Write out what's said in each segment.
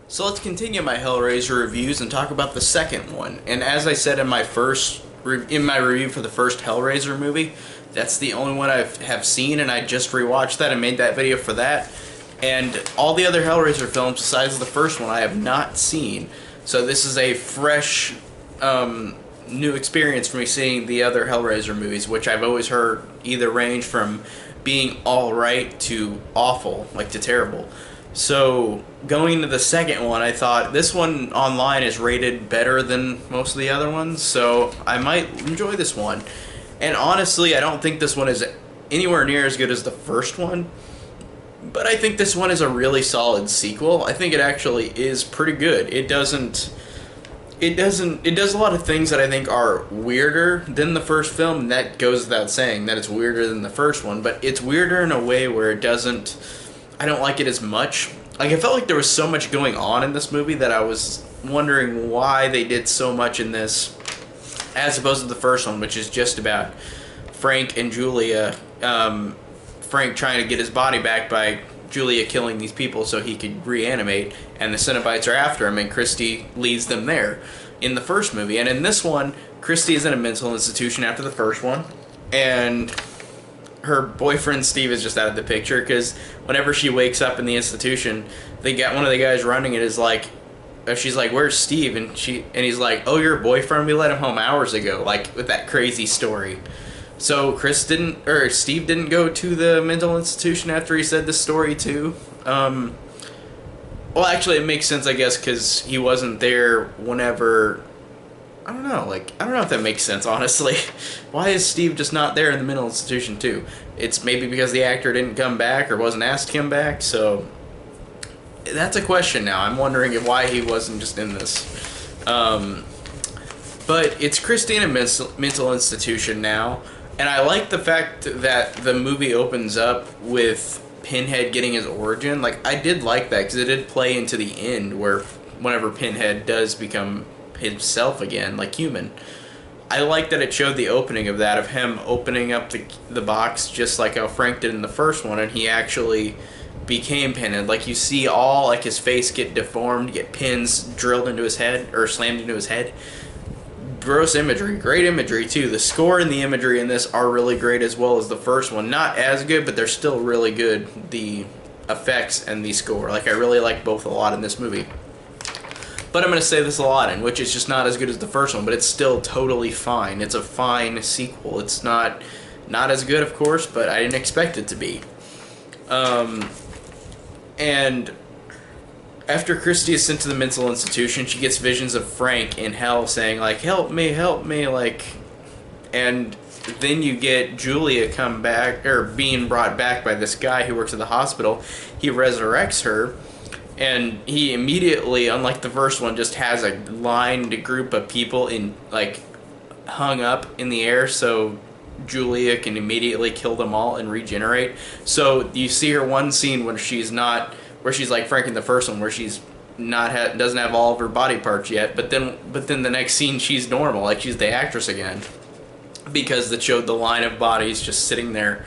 So let's continue my Hellraiser reviews and talk about the second one. And as I said in my review for the first Hellraiser movie, that's the only one I have seen, and I just rewatched that and made that video for that. And all the other Hellraiser films besides the first one I have not seen. So this is a fresh, new experience for me seeing the other Hellraiser movies, which I've always heard either range from being alright to awful, like to terrible. So, going into the second one, I thought this one online is rated better than most of the other ones, so I might enjoy this one. And honestly, I don't think this one is anywhere near as good as the first one, but I think this one is a really solid sequel. I think it actually is pretty good. It does a lot of things that I think are weirder than the first film, and that goes without saying that it's weirder than the first one, but it's weirder in a way where I don't like it as much. Like, I felt like there was so much going on in this movie that I was wondering why they did so much in this as opposed to the first one, which is just about Frank and Julia, Frank trying to get his body back by Julia killing these people so he could reanimate, and the Cenobites are after him, and Christy leads them there in the first movie. And in this one, Christy is in a mental institution after the first one, and her boyfriend Steve is just out of the picture, because whenever she wakes up in the institution, they got one of the guys running it is like, she's like, "Where's Steve?" And he's like, "Oh, your boyfriend? We let him home hours ago." Like, with that crazy story. So Steve didn't go to the mental institution after he said this story too. Well, actually, it makes sense, I guess, because he wasn't there whenever. I don't know, I don't know if that makes sense, honestly. Why is Steve just not there in the mental institution, too? It's maybe because the actor didn't come back or wasn't asked to come back, so that's a question now. I'm wondering why he wasn't just in this. But it's Christina mental institution now, and I like the fact that the movie opens up with Pinhead getting his origin. Like, I did like that, because it did play into the end, where whenever Pinhead does become himself again, like human. I like that it showed the opening of that, of him opening up the box just like how Frank did in the first one, and he actually became Pinhead. Like, you see all, like, his face get deformed, get pins drilled into his head, or slammed into his head. Gross imagery, great imagery too. The score and the imagery in this are really great, as well as the first one. Not as good, but they're still really good. The effects and the score, like, I really like both a lot in this movie. But I'm going to say this a lot, in which it's just not as good as the first one, but it's still totally fine. It's a fine sequel. It's not as good, of course, but I didn't expect it to be. And after Christy is sent to the mental institution, she gets visions of Frank in hell saying, like, help me, like, and then you get Julia come back, or being brought back by this guy who works at the hospital. He resurrects her, and he immediately, unlike the first one, just has a lined group of people hung up in the air, so Julia can immediately kill them all and regenerate. So you see her one scene where she's like Frank in the first one, where she's doesn't have all of her body parts yet, but then the next scene she's normal, like she's the actress again, because it showed the line of bodies just sitting there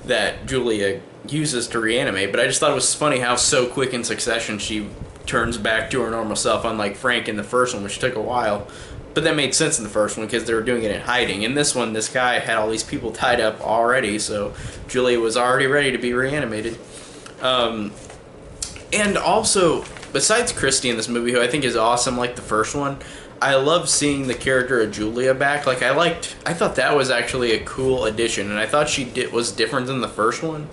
that Julia uses to reanimate. But I just thought it was funny how so quick in succession she turns back to her normal self, unlike Frank in the first one, which took a while. But that made sense in the first one, because they were doing it in hiding. In this one, this guy had all these people tied up already, so Julia was already ready to be reanimated. And also, besides Christy in this movie, who I think is awesome like the first one, I love seeing the character of Julia back. Like, I thought that was actually a cool addition, and I thought she was different than the first one.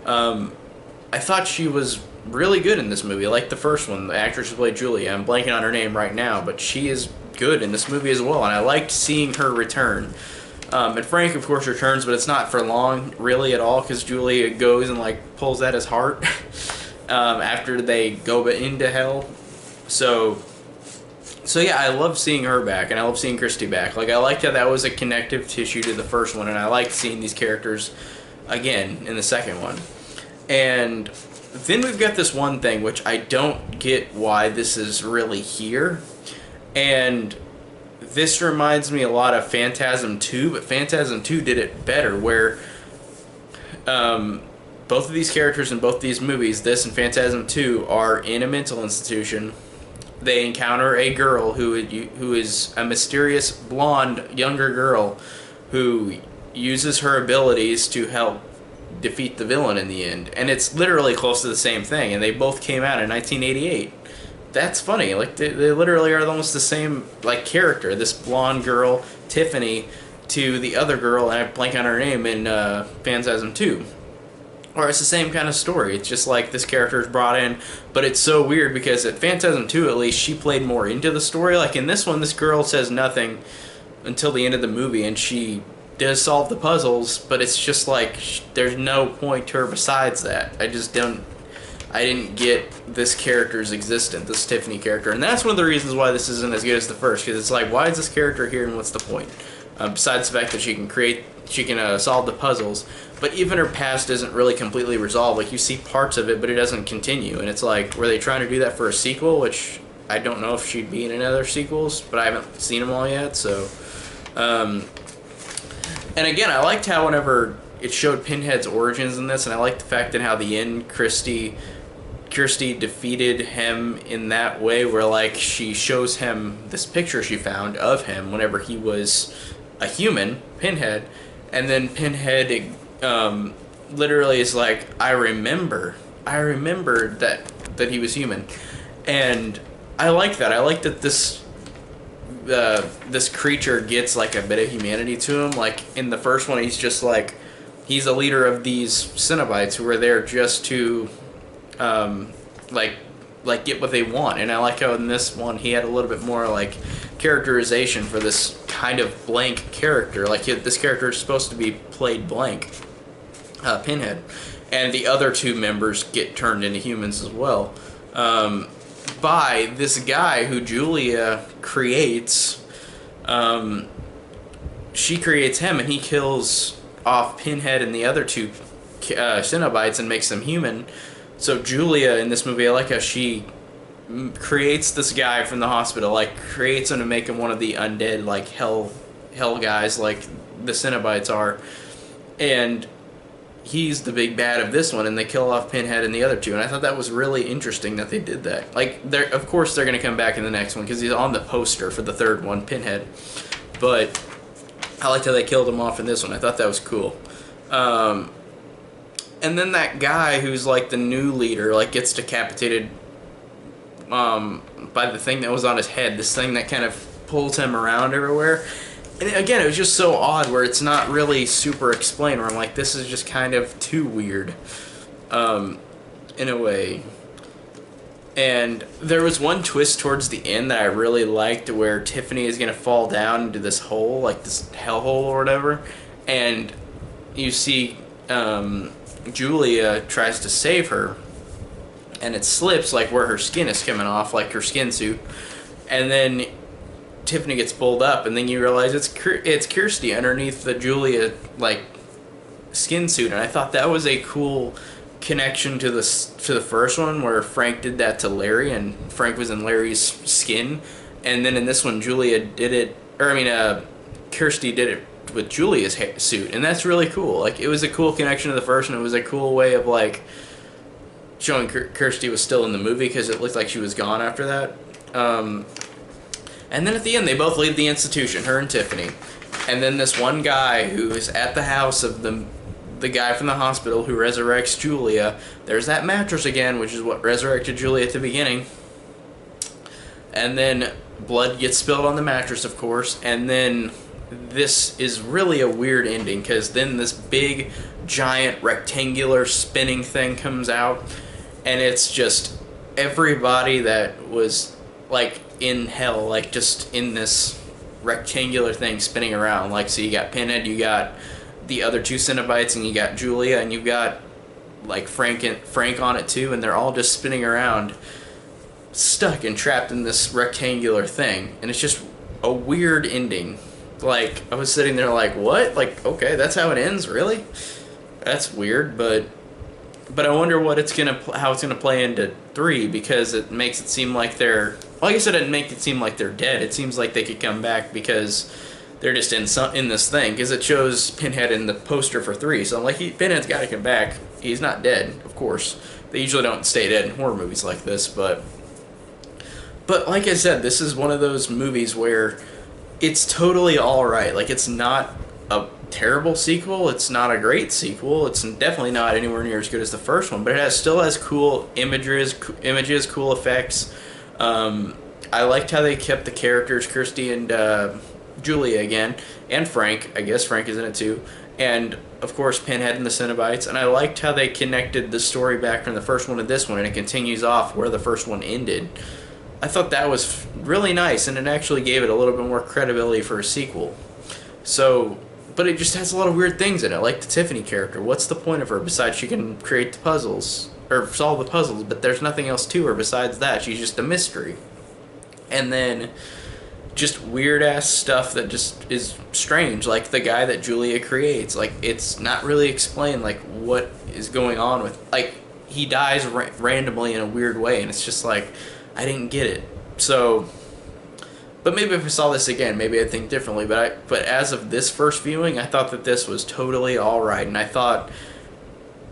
I thought she was really good in this movie, like the first one. The actress who played Julia, I'm blanking on her name right now, but she is good in this movie as well, and I liked seeing her return. And Frank, of course, returns, but it's not for long, really, at all, because Julia goes and, like, pulls at his heart after they go into hell. So yeah, I love seeing her back, and I love seeing Christy back. Like, I liked how that was a connective tissue to the first one, and I liked seeing these characters again in the second one. And then we've got this one thing, which I don't get why this is really here. And this reminds me a lot of Phantasm 2, but Phantasm 2 did it better, where both of these characters in both these movies, this and Phantasm 2, are in a mental institution. They encounter a girl who is a mysterious blonde younger girl who uses her abilities to help defeat the villain in the end. And it's literally close to the same thing, and they both came out in 1988. That's funny. Like, they literally are almost the same, like, character. This blonde girl, Tiffany, to the other girl, and I blank on her name, in Phantasm 2. Or it's the same kind of story. It's just like this character is brought in, but it's so weird because at Phantasm 2, at least, she played more into the story. Like in this one, this girl says nothing until the end of the movie, and she does solve the puzzles, but it's just like there's no point to her besides that. I didn't get this character's existence, this Tiffany character, and that's one of the reasons why this isn't as good as the first, because it's like, why is this character here and what's the point? Besides the fact that she can solve the puzzles, but even her past isn't really completely resolved. Like, you see parts of it, but it doesn't continue, and it's like, were they trying to do that for a sequel, which I don't know if she'd be in any other sequels, but I haven't seen them all yet, so... And again, I liked how whenever it showed Pinhead's origins in this, and I liked the fact that how the end Kirsty defeated him in that way, where like she shows him this picture she found of him whenever he was a human, Pinhead, and then Pinhead literally is like, I remember that he was human, and I like that. I like that this creature gets like a bit of humanity to him. Like in the first one, he's just like, he's a leader of these Cenobites who are there just to like get what they want. And I like how in this one he had a little bit more like characterization for this kind of blank character. Like this character is supposed to be played blank, Pinhead, and the other two members get turned into humans as well. By this guy who Julia creates. She creates him, and he kills off Pinhead and the other two Cenobites and makes them human. So Julia in this movie, I like how she creates this guy from the hospital, like creates him to make him one of the undead, like hell guys, like the Cenobites are, and he's the big bad of this one, and they kill off Pinhead and the other two, and I thought that was really interesting that they did that. Like, of course they're going to come back in the next one, because he's on the poster for the third one, Pinhead, but I liked how they killed him off in this one. I thought that was cool. And then that guy who's like the new leader, like gets decapitated by the thing that was on his head, this thing that kind of pulls him around everywhere. And again, it was just so odd where it's not really super explained, where I'm like, this is just kind of too weird, in a way. And there was one twist towards the end that I really liked, where Tiffany is going to fall down into this hole, like this hellhole or whatever, and you see Julia tries to save her, and it slips like where her skin is coming off, like her skin suit, and then Tiffany gets pulled up, and then you realize it's Kirsty underneath the Julia like skin suit, and I thought that was a cool connection to the first one, where Frank did that to Larry, and Frank was in Larry's skin, and then in this one Julia did it, or I mean Kirsty did it with Julia's suit, and that's really cool. Like, it was a cool connection to the first, and it was a cool way of like showing Kirsty was still in the movie, because it looked like she was gone after that. And then at the end, they both leave the institution, her and Tiffany. And then this one guy who is at the house of the guy from the hospital who resurrects Julia. There's that mattress again, which is what resurrected Julia at the beginning. And then blood gets spilled on the mattress, of course. And then this is really a weird ending, because then this big, giant, rectangular spinning thing comes out. And it's just everybody that was like in hell, like just in this rectangular thing spinning around. Like, so you got Pinhead, you got the other two Cenobites, and you got Julia, and you've got like Frank on it too, and they're all just spinning around, stuck and trapped in this rectangular thing. And it's just a weird ending. Like, I was sitting there like, what? Like, okay, that's how it ends? Really? That's weird, but I wonder what how it's gonna play into 3, because it makes it seem like they're, well, I guess it didn't make it seem like they're dead. It seems like they could come back, because they're just in this thing, because it shows Pinhead in the poster for 3. So I'm like, Pinhead's got to come back. He's not dead, of course. They usually don't stay dead in horror movies like this, but like I said, this is one of those movies where it's totally all right. Like, it's not a terrible sequel. It's not a great sequel. It's definitely not anywhere near as good as the first one, but it still has cool images, cool effects. I liked how they kept the characters, Kirsty and Julia again, and Frank. I guess Frank is in it too. And, of course, Pinhead and the Cenobites. And I liked how they connected the story back from the first one to this one, and it continues off where the first one ended. I thought that was really nice, and it actually gave it a little bit more credibility for a sequel. So, but it just has a lot of weird things in it, like the Tiffany character. What's the point of her besides she can create the puzzles, or solve the puzzles, but there's nothing else to her besides that. She's just a mystery. And then just weird-ass stuff that just is strange, like the guy that Julia creates. Like, it's not really explained, like, what is going on with... Like, he dies randomly in a weird way, and it's just like, I didn't get it. So... But maybe if I saw this again, maybe I'd think differently. But as of this first viewing, I thought that this was totally alright. And I thought,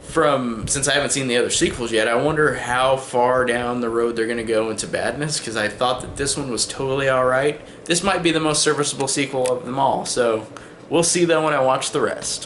since I haven't seen the other sequels yet, I wonder how far down the road they're going to go into badness, because I thought that this one was totally alright. This might be the most serviceable sequel of them all, so we'll see though when I watch the rest.